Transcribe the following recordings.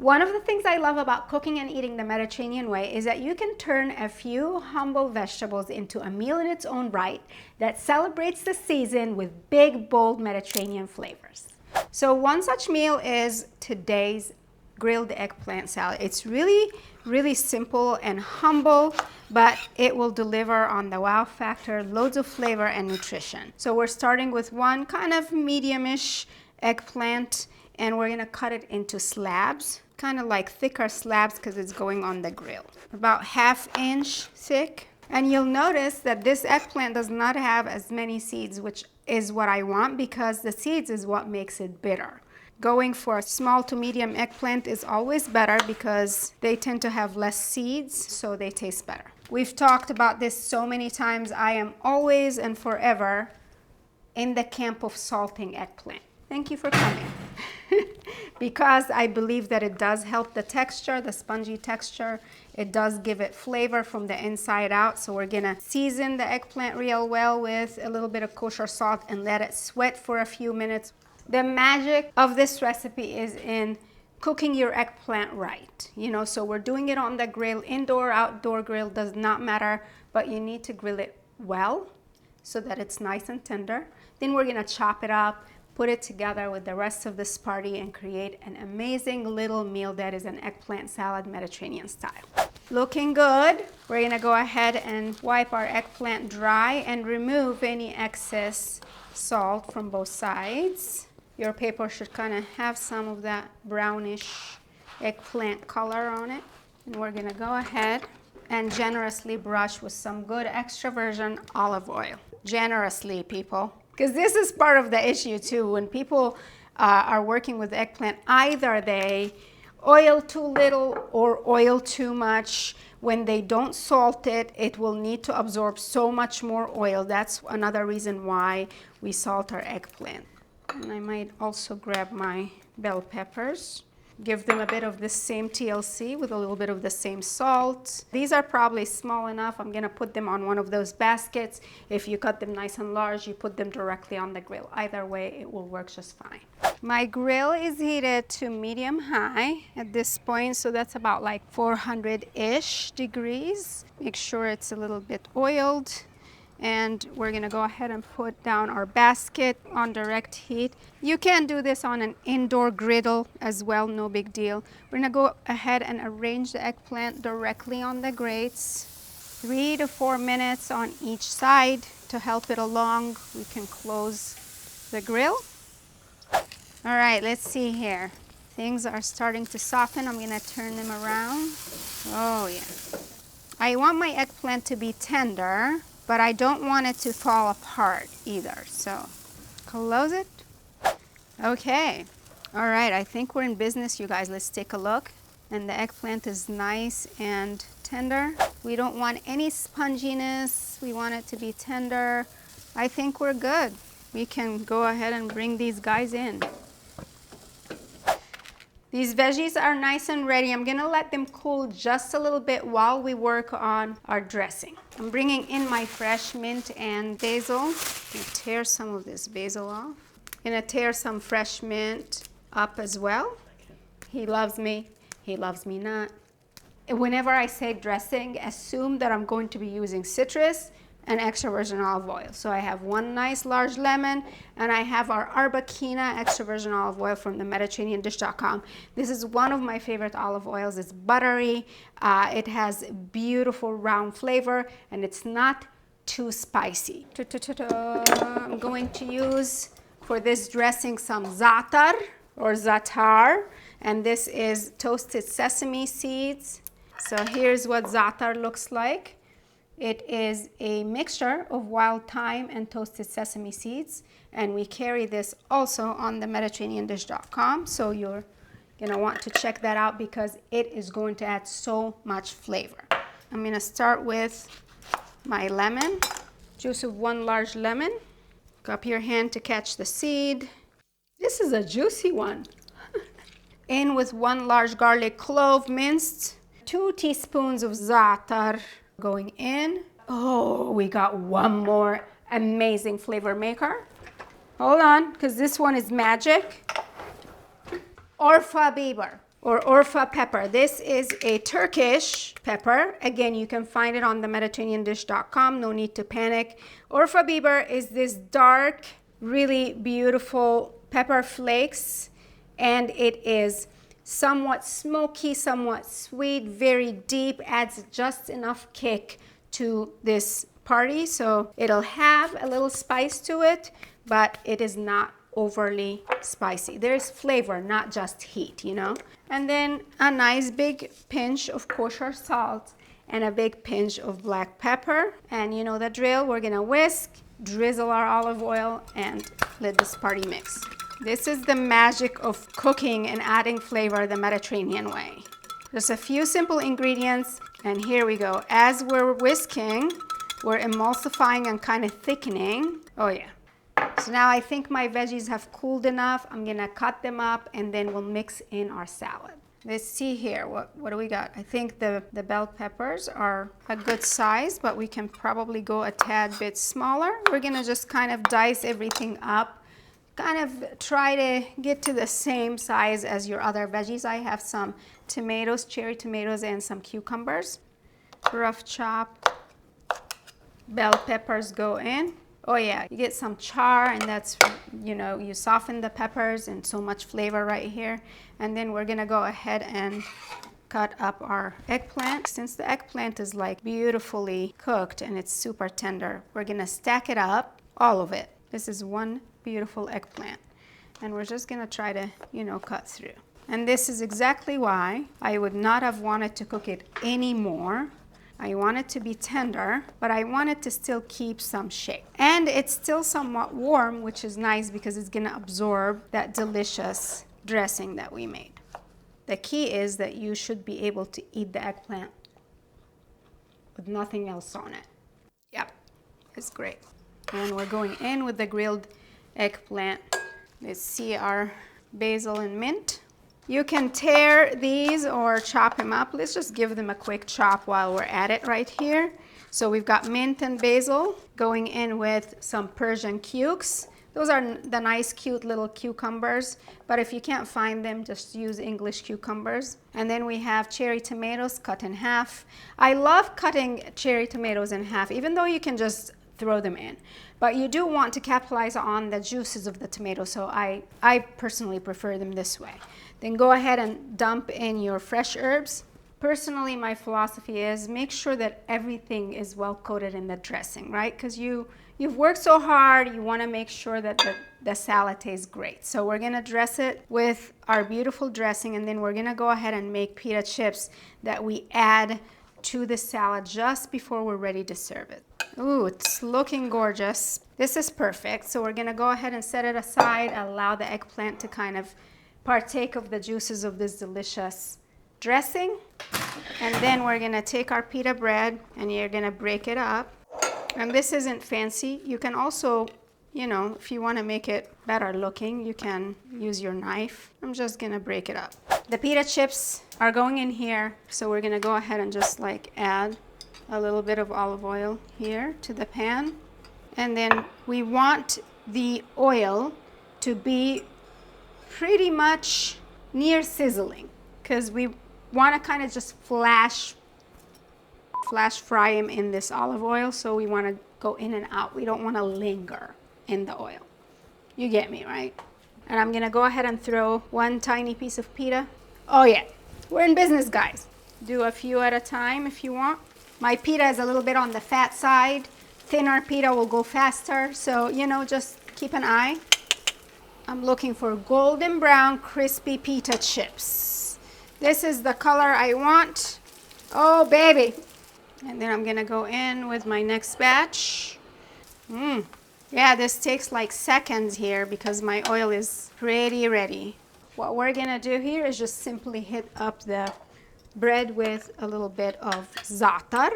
One of the things I love about cooking and eating the Mediterranean way is that you can turn a few humble vegetables into a meal in its own right that celebrates the season with big, bold Mediterranean flavors. So one such meal is today's grilled eggplant salad. It's really simple and humble, but it will deliver on the wow factor, loads of flavor and nutrition. So we're starting with one kind of medium-ish eggplant, and we're gonna cut it into slabs, kind of like thicker slabs because it's going on the grill. About 1/2 inch thick. And you'll notice that this eggplant does not have as many seeds, which is what I want because the seeds is what makes it bitter. Going for a small to medium eggplant is always better because they tend to have less seeds, so they taste better. We've talked about this so many times. I am always and forever in the camp of salting eggplant. Thank you for coming. Because I believe that it does help the texture, the spongy texture. It does give it flavor from the inside out. So we're gonna season the eggplant real well with a little bit of kosher salt and let it sweat for a few minutes. The magic of this recipe is in cooking your eggplant right. So we're doing it on the grill, indoor, outdoor grill, does not matter, but you need to grill it well so that it's nice and tender. Then we're gonna chop it up, put it together with the rest of this party and create an amazing little meal that is an eggplant salad Mediterranean style. Looking good. We're gonna go ahead and wipe our eggplant dry and remove any excess salt from both sides. Your paper should kind of have some of that brownish eggplant color on it. And we're gonna go ahead and generously brush with some good extra virgin olive oil. Generously, people. Because this is part of the issue too. When people are working with eggplant, either they oil too little or oil too much. When they don't salt it, it will need to absorb so much more oil. That's another reason why we salt our eggplant. And I might also grab my bell peppers. Give them a bit of the same TLC with a little bit of the same salt. These are probably small enough. I'm gonna put them on one of those baskets. If you cut them nice and large, you put them directly on the grill. Either way, it will work just fine. My grill is heated to medium high at this point, so that's about like 400-ish degrees. Make sure it's a little bit oiled. And we're gonna go ahead and put down our basket on direct heat. You can do this on an indoor griddle as well, no big deal. We're gonna go ahead and arrange the eggplant directly on the grates. 3 to 4 minutes on each side to help it along. We can close the grill. All right, let's see here. Things are starting to soften. I'm gonna turn them around. Oh yeah. I want my eggplant to be tender, but I don't want it to fall apart either. So close it. Okay. All right, I think we're in business, you guys. Let's take a look. And the eggplant is nice and tender. We don't want any sponginess. We want it to be tender. I think we're good. We can go ahead and bring these guys in. These veggies are nice and ready. I'm gonna let them cool just a little bit while we work on our dressing. I'm bringing in my fresh mint and basil. I'm gonna tear some of this basil off. I'm gonna tear some fresh mint up as well. He loves me not. Whenever I say dressing, assume that I'm going to be using citrus and extra virgin olive oil. So I have one nice large lemon, and I have our Arbequina extra virgin olive oil from the MediterraneanDish.com. This is one of my favorite olive oils. It's buttery, it has beautiful round flavor, and it's not too spicy. I'm going to use for this dressing some za'atar or za'atar, and this is toasted sesame seeds. So here's what za'atar looks like. It is a mixture of wild thyme and toasted sesame seeds, and we carry this also on the MediterraneanDish.com, so you're gonna want to check that out because it is going to add so much flavor. I'm gonna start with my lemon, juice of one large lemon. Cup your hand to catch the seed. This is a juicy one. In with one large garlic clove minced, 2 teaspoons of za'atar going in. Oh, we got one more amazing flavor maker. Hold on, because this one is magic. Urfa Biber. or Urfa pepper. This is a Turkish pepper. Again, you can find it on the MediterraneanDish.com. No need to panic. Urfa Biber is this dark, really beautiful pepper flakes, and it is somewhat smoky, somewhat sweet, very deep, adds just enough kick to this party. So it'll have a little spice to it, but it is not overly spicy. There's flavor, not just heat, you know. And then a nice big pinch of kosher salt and a big pinch of black pepper. And you know the drill, we're gonna whisk, drizzle our olive oil, and let this party mix. This is the magic of cooking and adding flavor the Mediterranean way. Just a few simple ingredients, and here we go. As we're whisking, we're emulsifying and kind of thickening. Oh yeah. So now I think my veggies have cooled enough. I'm gonna cut them up and then we'll mix in our salad. Let's see here, what do we got? I think the bell peppers are a good size, but we can probably go a tad bit smaller. We're gonna just kind of dice everything up, kind of try to get to the same size as your other veggies. I have some tomatoes, cherry tomatoes, and some cucumbers. Rough chop. Bell peppers go in. Oh yeah, you get some char, and that's, you know, you soften the peppers and so much flavor right here. And then we're gonna go ahead and cut up our eggplant. Since the eggplant is like beautifully cooked and it's super tender, we're gonna stack it up, all of it. This is one beautiful eggplant. And we're just gonna try to, you know, cut through. And this is exactly why I would not have wanted to cook it anymore. I want it to be tender, but I want it to still keep some shape. And it's still somewhat warm, which is nice because it's gonna absorb that delicious dressing that we made. The key is that you should be able to eat the eggplant with nothing else on it. Yep, it's great. And we're going in with the grilled eggplant. Let's see our basil and mint. You can tear these or chop them up. Let's just give them a quick chop while we're at it right here. So we've got mint and basil going in with some Persian cukes. Those are the nice, cute little cucumbers, but if you can't find them, just use English cucumbers. And then we have cherry tomatoes cut in half. I love cutting cherry tomatoes in half, even though you can just throw them in. But you do want to capitalize on the juices of the tomato, so I personally prefer them this way. Then go ahead and dump in your fresh herbs. Personally, my philosophy is make sure that everything is well coated in the dressing, right? Because you've worked so hard, you want to make sure that the salad tastes great. So we're going to dress it with our beautiful dressing, and then we're going to go ahead and make pita chips that we add to the salad just before we're ready to serve it. Ooh, it's looking gorgeous. This is perfect. So we're going to go ahead and set it aside, allow the eggplant to kind of partake of the juices of this delicious dressing. And then we're gonna take our pita bread and you're gonna break it up. And this isn't fancy. You can also, you know, if you wanna make it better looking, you can use your knife. I'm just gonna break it up. The pita chips are going in here. So we're gonna go ahead and just like add a little bit of olive oil here to the pan. And then we want the oil to be pretty much near sizzling, because we want to kind of just flash fry them in this olive oil. So we want to go in and out. We don't want to linger in the oil. You get me, right? And I'm gonna go ahead and throw one tiny piece of pita. Oh yeah, we're in business, guys. Do a few at a time if you want. My pita is a little bit on the fat side. Thinner pita will go faster, so you know, just keep an eye. I'm looking for golden brown crispy pita chips. This is the color I want. Oh baby. And then I'm gonna go in with my next batch. Yeah, this takes like seconds here because my oil is pretty ready. What we're gonna do here is just simply hit up the bread with a little bit of za'atar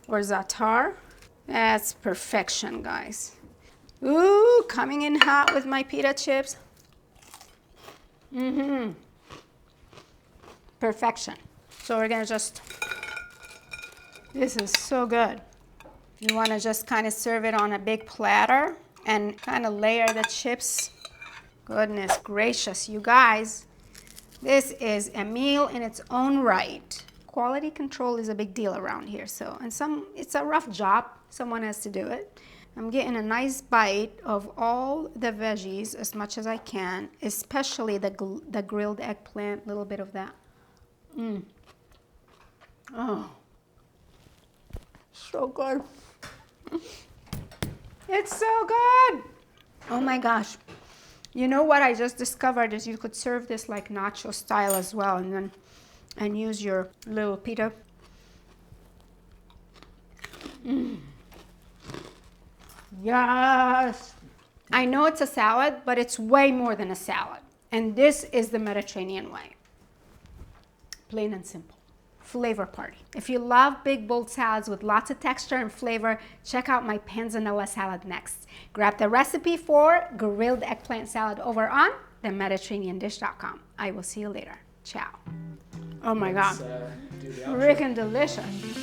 or za'atar. That's perfection, guys. Ooh, coming in hot with my pita chips. Perfection. So we're gonna just, this is so good. You wanna just kind of serve it on a big platter and kind of layer the chips. Goodness gracious, you guys. This is a meal in its own right. Quality control is a big deal around here, so, and it's a rough job. Someone has to do it. I'm getting a nice bite of all the veggies as much as I can, especially the grilled eggplant, a little bit of that. Oh, so good. It's so good. Oh my gosh. You know what I just discovered is you could serve this like nacho style as well, and use your little pita. Yes. I know it's a salad, but it's way more than a salad. And this is the Mediterranean way. Plain and simple. Flavor party. If you love big, bold salads with lots of texture and flavor, check out my panzanella salad next. Grab the recipe for grilled eggplant salad over on themediterraneandish.com. I will see you later. Ciao. Oh my God. Freaking delicious.